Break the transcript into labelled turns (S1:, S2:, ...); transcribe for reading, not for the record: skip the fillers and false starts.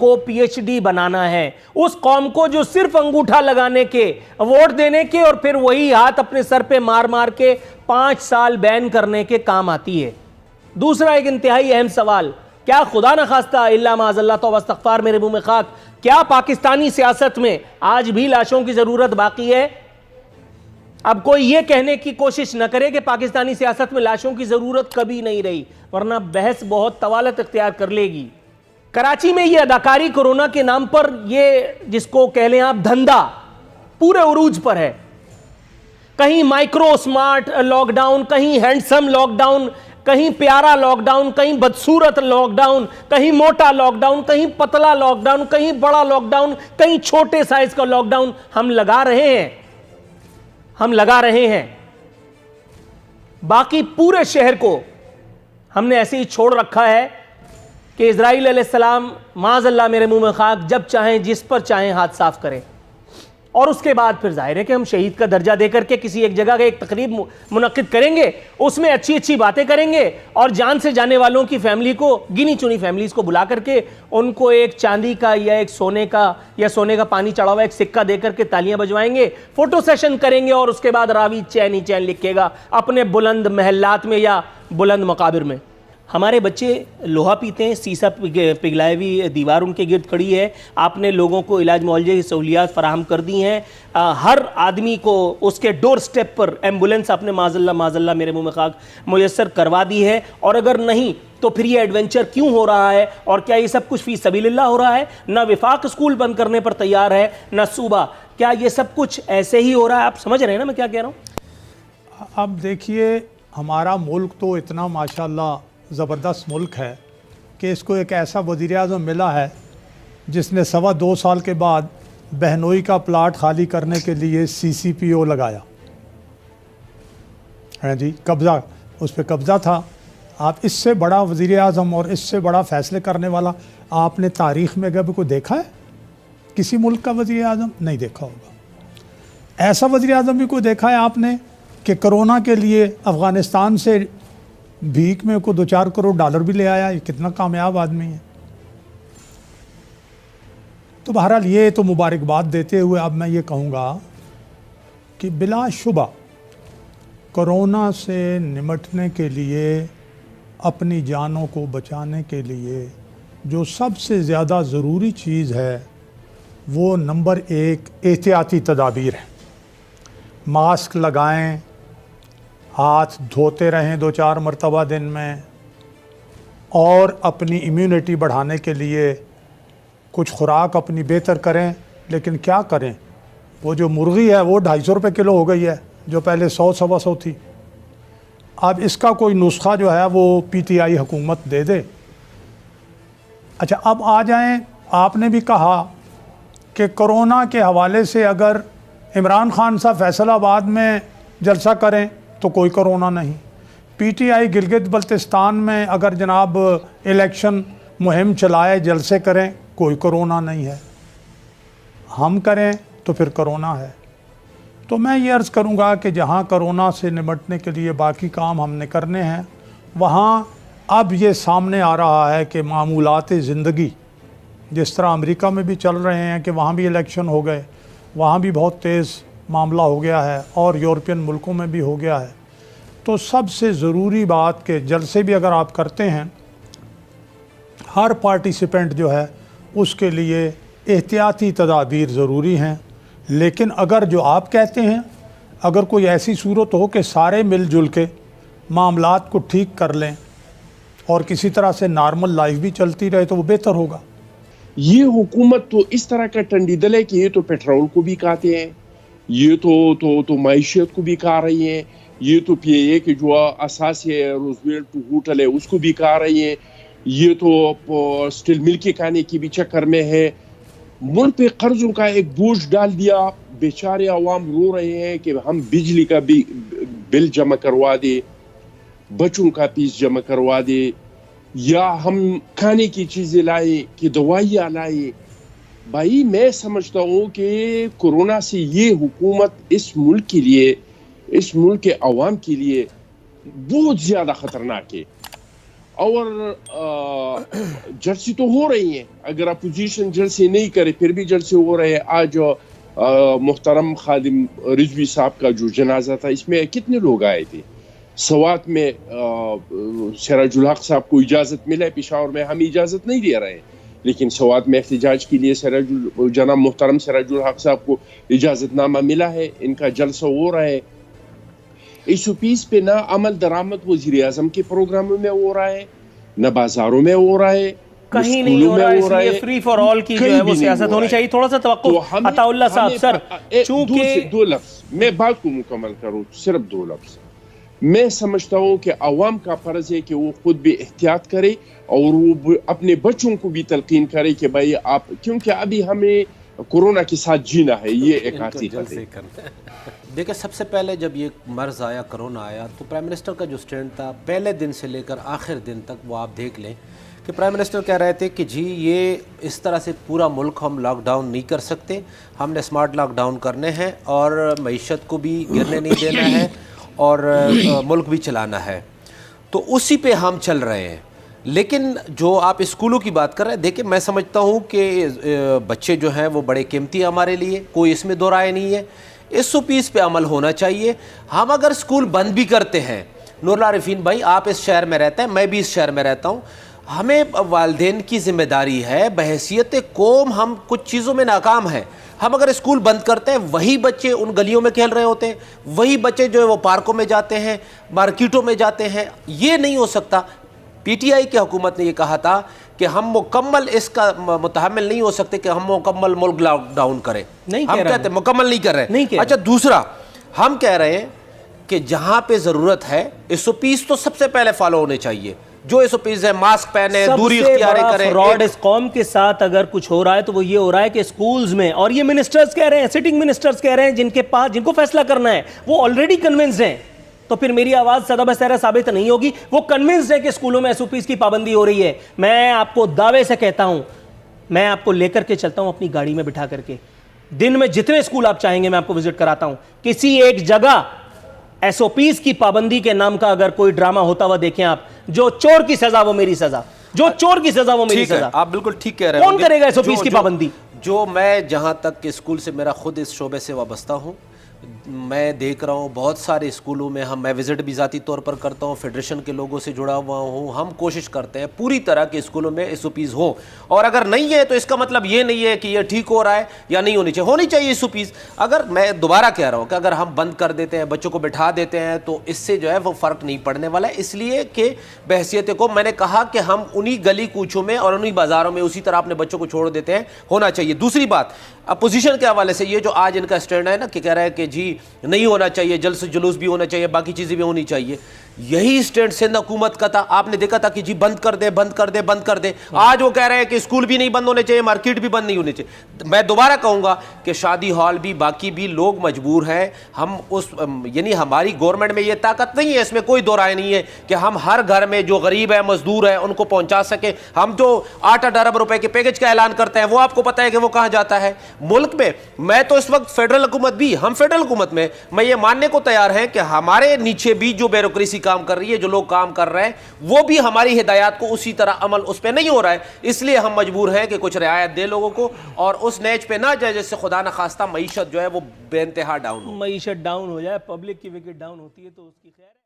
S1: کو P H D بنانا ہے، اس قوم کو جو صرف انگوٹھا لگانے کے، ووٹ دینے کے اور پھر وہی ہاتھ اپنے سر پہ مار مار کے 5 سال بین کرنے کے کام آتی ہے۔ دوسرا ایک انتہائی اہم سوال، کیا خدا نخواستہ الا معاذ اللہ توبہ استغفار میرے منہ میں خاک، کیا پاکستانی سیاست میں آج بھی لاشوں کی ضرورت باقی ہے؟ اب کوئی یہ کہنے کی کوشش نہ کرے کہ پاکستانی سیاست میں لاشوں کی ضرورت کبھی نہیں رہی، ورنہ بحث بہت طوالت اختیار کر لے گی۔ کراچی میں یہ اداکاری کورونا کے نام پر، یہ جس کو کہہ لیں آپ دھندا، پورے عروج پر ہے۔ کہیں مائکرو سمارٹ لاک ڈاؤن، کہیں ہینڈسم لاک ڈاؤن، کہیں پیارا لاک ڈاؤن، کہیں بدصورت لاک ڈاؤن، کہیں موٹا لاک ڈاؤن، کہیں پتلا لاک ڈاؤن، کہیں بڑا لاک ڈاؤن، کہیں چھوٹے سائز کا لاک ڈاؤن ہم لگا رہے ہیں۔ باقی پورے شہر کو ہم نے ایسے ہی چھوڑ رکھا ہے کہ اسرائیل علیہ السلام معاذ اللہ میرے منہ میں خاک جب چاہیں جس پر چاہیں ہاتھ صاف کریں، اور اس کے بعد پھر ظاہر ہے کہ ہم شہید کا درجہ دے کر کے کسی ایک جگہ کا ایک تقریب منعقد کریں گے، اس میں اچھی اچھی باتیں کریں گے، اور جان سے جانے والوں کی فیملی کو، گنی چنی فیملیز کو بلا کر کے ان کو ایک چاندی کا یا ایک سونے کا پانی چڑھا ہوا ایک سکہ دے کر کے تالیاں بجوائیں گے، فوٹو سیشن کریں گے، اور اس کے بعد راوی چین ہی چین لکھے گا اپنے بلند محلات میں یا بلند مقابر میں۔ ہمارے بچے لوہا پیتے ہیں، سیسا پگھلائے ہوئی دیوار ان کے گرد کھڑی ہے، آپ نے لوگوں کو علاج معالجے کی سہولیات فراہم کر دی ہیں، ہر آدمی کو اس کے ڈور سٹیپ پر ایمبولنس آپ نے معاذ اللہ میرے منہ میں خاک میسر کروا دی ہے، اور اگر نہیں تو پھر یہ ایڈونچر کیوں ہو رہا ہے، اور کیا یہ سب کچھ فی سبیل اللہ ہو رہا ہے؟ نہ وفاق اسکول بند کرنے پر تیار ہے نہ صوبہ، کیا یہ سب کچھ ایسے ہی ہو رہا ہے؟ آپ سمجھ رہے ہیں نا میں کیا کہہ رہا ہوں؟
S2: اب دیکھیے، ہمارا ملک تو اتنا ماشاءاللہ زبردست ملک ہے کہ اس کو ایک ایسا وزیر اعظم ملا ہے جس نے 2.25 سال کے بعد بہنوئی کا پلاٹ خالی کرنے کے لیے CCPO لگایا ہے جی، قبضہ، اس پہ قبضہ تھا۔ آپ اس سے بڑا وزیر اعظم اور اس سے بڑا فیصلے کرنے والا آپ نے تاریخ میں کبھی کوئی دیکھا ہے؟ کسی ملک کا وزیر اعظم نہیں دیکھا ہوگا۔ ایسا وزیر اعظم بھی کوئی دیکھا ہے آپ نے کہ کرونا کے لیے افغانستان سے بھیک میں کو 2-4 کروڑ ڈالر بھی لے آیا؟ یہ کتنا کامیاب آدمی ہے۔ تو بہرحال یہ تو مبارکباد دیتے ہوئے اب میں یہ کہوں گا کہ بلا شبہ کرونا سے نمٹنے کے لیے، اپنی جانوں کو بچانے کے لیے جو سب سے زیادہ ضروری چیز ہے وہ نمبر 1 احتیاطی تدابیر ہے۔ ماسک لگائیں، ہاتھ دھوتے رہیں 2-4 مرتبہ دن میں، اور اپنی امیونٹی بڑھانے کے لیے کچھ خوراک اپنی بہتر کریں۔ لیکن کیا کریں، وہ جو مرغی ہے وہ 250 روپے کلو ہو گئی ہے، جو پہلے 100-125 تھی۔ اب اس کا کوئی نسخہ جو ہے وہ PTI حکومت دے دے۔ اچھا، اب آ جائیں، آپ نے بھی کہا کہ کرونا کے حوالے سے اگر عمران خان صاحب فیصل آباد میں جلسہ کریں تو کوئی کرونا نہیں، PTI گلگت بلتستان میں اگر جناب الیکشن مہم چلائے، جلسے کریں، کوئی کرونا نہیں ہے، ہم کریں تو پھر کرونا ہے۔ تو میں یہ عرض کروں گا کہ جہاں کرونا سے نمٹنے کے لیے باقی کام ہم نے کرنے ہیں، وہاں اب یہ سامنے آ رہا ہے کہ معمولات زندگی جس طرح امریکہ میں بھی چل رہے ہیں کہ وہاں بھی الیکشن ہو گئے، وہاں بھی بہت تیز معاملہ ہو گیا ہے، اور یورپین ملکوں میں بھی ہو گیا ہے۔ تو سب سے ضروری بات کہ جلسے بھی اگر آپ کرتے ہیں، ہر پارٹیسپینٹ جو ہے اس کے لیے احتیاطی تدابیر ضروری ہیں۔ لیکن اگر جو آپ کہتے ہیں، اگر کوئی ایسی صورت ہو کہ سارے مل جل کے معاملات کو ٹھیک کر لیں اور کسی طرح سے نارمل لائف بھی چلتی رہے تو وہ بہتر ہوگا۔
S3: یہ حکومت تو اس طرح کا ٹنڈی دل ہے کہ یہ تو پیٹرول کو بھی کھاتے ہیں، یہ تو معیشت کو بھی کھا رہی ہیں، یہ تو PIA کے جو اساسی ہے روزویلٹ ہوٹل ہے اس کو بھی کھا رہی ہیں، یہ تو سٹیل مل کے کھانے کی بھی چکر میں ہے۔ ملک پہ قرضوں کا ایک بوجھ ڈال دیا، بیچارے عوام رو رہے ہیں کہ ہم بجلی کا بل جمع کروا دے، بچوں کا فیس جمع کروا دے، یا ہم کھانے کی چیزیں لائیں کہ دوائیاں لائیں۔ بھائی میں سمجھتا ہوں کہ کورونا سے یہ حکومت اس ملک کے لیے، اس ملک کے عوام کے لیے بہت زیادہ خطرناک ہے، اور جلسے تو ہو رہی ہیں، اگر اپوزیشن جلسے نہیں کرے پھر بھی جلسے ہو رہے ہیں. آج محترم خادم رضوی صاحب کا جو جنازہ تھا اس میں کتنے لوگ آئے تھے. سوات میں سراج الحق صاحب کو اجازت ملا ہے، پشاور میں ہم اجازت نہیں دے رہے ہیں، لیکن سوات میں احتجاج کے لیے جناب محترم سراج الحق صاحب کو اجازت نامہ ملا ہے، ان کا جلسہ ہو رہا ہے. ایس او پیز پہ نہ عمل درآمد وزیر اعظم کے پروگراموں میں ہو رہا ہے، نہ بازاروں میں ہو رہا ہے،
S1: کہیں نہیں ہو رہا. اس لیے فری فار آل کی جو ہے وہ سیاست ہونی چاہیے. تھوڑا سا توقف عطا اللہ صاحب. سر چونکہ
S3: دو لفظ میں بات کو مکمل کروں، صرف 2 لفظ. میں سمجھتا ہوں کہ عوام کا فرض ہے کہ وہ خود بھی احتیاط کرے اور وہ اپنے بچوں کو بھی تلقین کرے کہ بھائی آپ، کیونکہ ابھی ہمیں کورونا کے ساتھ جینا ہے، یہ ایک حقیقت ہے.
S4: دیکھیں، سب سے پہلے جب یہ مرض آیا، کرونا آیا، تو پرائم منسٹر کا جو سٹینڈ تھا پہلے دن سے لے کر آخر دن تک وہ آپ دیکھ لیں کہ پرائم منسٹر کہہ رہے تھے کہ جی یہ اس طرح سے پورا ملک ہم لاک ڈاؤن نہیں کر سکتے، ہم نے سمارٹ لاک ڈاؤن کرنے ہیں اور معیشت کو بھی گرنے نہیں دینا ہے اور ملک بھی چلانا ہے. تو اسی پہ ہم چل رہے ہیں. لیکن جو آپ اسکولوں کی بات کر رہے ہیں، دیکھیں میں سمجھتا ہوں کہ بچے جو ہیں وہ بڑے قیمتی ہیں ہمارے لیے، کوئی اس میں دو رائے نہیں ہے. اس پیس پہ عمل ہونا چاہیے. ہم اگر اسکول بند بھی کرتے ہیں، نور اللہ عارفین بھائی آپ اس شہر میں رہتے ہیں، میں بھی اس شہر میں رہتا ہوں، ہمیں والدین کی ذمہ داری ہے، بحیثیت قوم ہم کچھ چیزوں میں ناکام ہیں. ہم اگر اسکول بند کرتے ہیں، وہی بچے ان گلیوں میں کھیل رہے ہوتے ہیں، وہی بچے جو ہے وہ پارکوں میں جاتے ہیں، مارکیٹوں میں جاتے ہیں. یہ نہیں ہو سکتا. پی ٹی آئی کی حکومت نے یہ کہا تھا کہ ہم مکمل اس کا متحمل نہیں ہو سکتے کہ ہم مکمل ملک لاک ڈاؤن کریں. ہم کہتے ہیں مکمل نہیں کر رہے. اچھا، دوسرا ہم کہہ رہے ہیں کہ جہاں پہ ضرورت ہے ایس او پیز تو سب سے پہلے فالو ہونے چاہیے. جو ایس او پیز ہے، ماسک پہنے، دوری اختیار کریں.
S1: فراڈ اس قوم کے ساتھ اگر کچھ ہو رہا ہے تو وہ یہ ہو رہا ہے کہ اسکولز میں، اور یہ منسٹرز کہہ رہے ہیں، سٹنگ منسٹرز کہہ رہے ہیں جن کے پاس، جن کو فیصلہ کرنا ہے، وہ آلریڈی کنونسڈ ہیں. تو پھر میری آواز سدا بسیرا ثابت نہیں ہوگی. وہ کنونسڈ ہے کہ اسکولوں میں ایس او پیز کی پابندی ہو رہی ہے. میں آپ کو دعوے سے کہتا ہوں، میں آپ کو لے کر کے چلتا ہوں اپنی گاڑی میں بٹھا کر کے، دن میں جتنے اسکول آپ چاہیں گے میں آپ کو وزٹ کراتا ہوں. کسی ایک جگہ ایس او پیز کی پابندی کے نام کا اگر کوئی ڈرامہ ہوتا ہوا دیکھیں آپ، جو چور کی سزا وہ میری سزا، جو چور کی سزا وہ میری سزا.
S4: آپ بالکل ٹھیک کہہ رہے ہیں.
S1: کون کرے گا ایس او پیز کی پابندی؟
S4: جو میں جہاں تک کہ اسکول سے، میرا خود اس شعبے سے وابستہ ہوں، میں دیکھ رہا ہوں بہت سارے اسکولوں میں میں وزٹ بھی ذاتی طور پر کرتا ہوں، فیڈریشن کے لوگوں سے جڑا ہوا ہوں. ہم کوشش کرتے ہیں پوری طرح کے اسکولوں میں ایس او پیز ہوں، اور اگر نہیں ہے تو اس کا مطلب یہ نہیں ہے کہ یہ ٹھیک ہو رہا ہے یا نہیں ہونی چاہیے. ہونی چاہیے ایس او پیز. اگر میں دوبارہ کہہ رہا ہوں کہ اگر ہم بند کر دیتے ہیں، بچوں کو بٹھا دیتے ہیں، تو اس سے جو ہے وہ فرق نہیں پڑنے والا ہے. اس لیے کہ بحیثیت کو میں نے کہا کہ ہم انہی گلی کوچوں میں اور انہی بازاروں میں اسی طرح اپنے بچوں کو چھوڑ دیتے ہیں. ہونا چاہیے. دوسری بات اپوزیشن کے حوالے سے، یہ جو آج ان کا اسٹینڈ ہے نا کہ کہہ رہا ہے کہ جی نہیں ہونا چاہیے، جلسہ جلوس بھی ہونا چاہیے، باقی چیزیں بھی ہونی چاہیے. یہی اسٹینڈ سندھ حکومت کا تھا. آپ نے دیکھا تھا کہ جی بند کر دے، بند کر دے، بند کر دے. آج وہ کہہ رہے ہیں کہ اسکول بھی نہیں بند ہونے چاہیے، مارکیٹ بھی بند نہیں ہونے چاہیے. میں دوبارہ کہوں گا کہ شادی ہال بھی، باقی بھی لوگ مجبور ہیں. ہم یعنی ہماری گورنمنٹ میں یہ طاقت نہیں ہے، اس میں کوئی دو رائے نہیں ہے کہ ہم ہر گھر میں جو غریب ہے، مزدور ہے، ان کو پہنچا سکیں. ہم جو 8 ارب روپے کے پیکج کا اعلان کرتے ہیں، وہ آپ کو پتہ ہے کہ وہ کہاں جاتا ہے ملک میں. میں تو اس وقت فیڈرل حکومت بھی، ہم فیڈرل حکومت میں یہ ماننے کو تیار ہیں کہ ہمارے نیچے بھی جو بیوروکریسی کام کر رہی ہے، جو لوگ کام کر رہے ہیں، وہ بھی ہماری ہدایات کو اسی طرح عمل اس پہ نہیں ہو رہا ہے. اس لیے ہم مجبور ہیں کہ کچھ رعایت دے لوگوں کو اور اس نیچ پہ نہ جائے جس سے خدا نخواستہ معیشت جو ہے وہ بے انتہا ڈاؤن ہو.
S1: معیشت ڈاؤن ہو جائے، پبلک کی وکٹ ڈاؤن ہوتی ہے تو اس کی خیر ہے.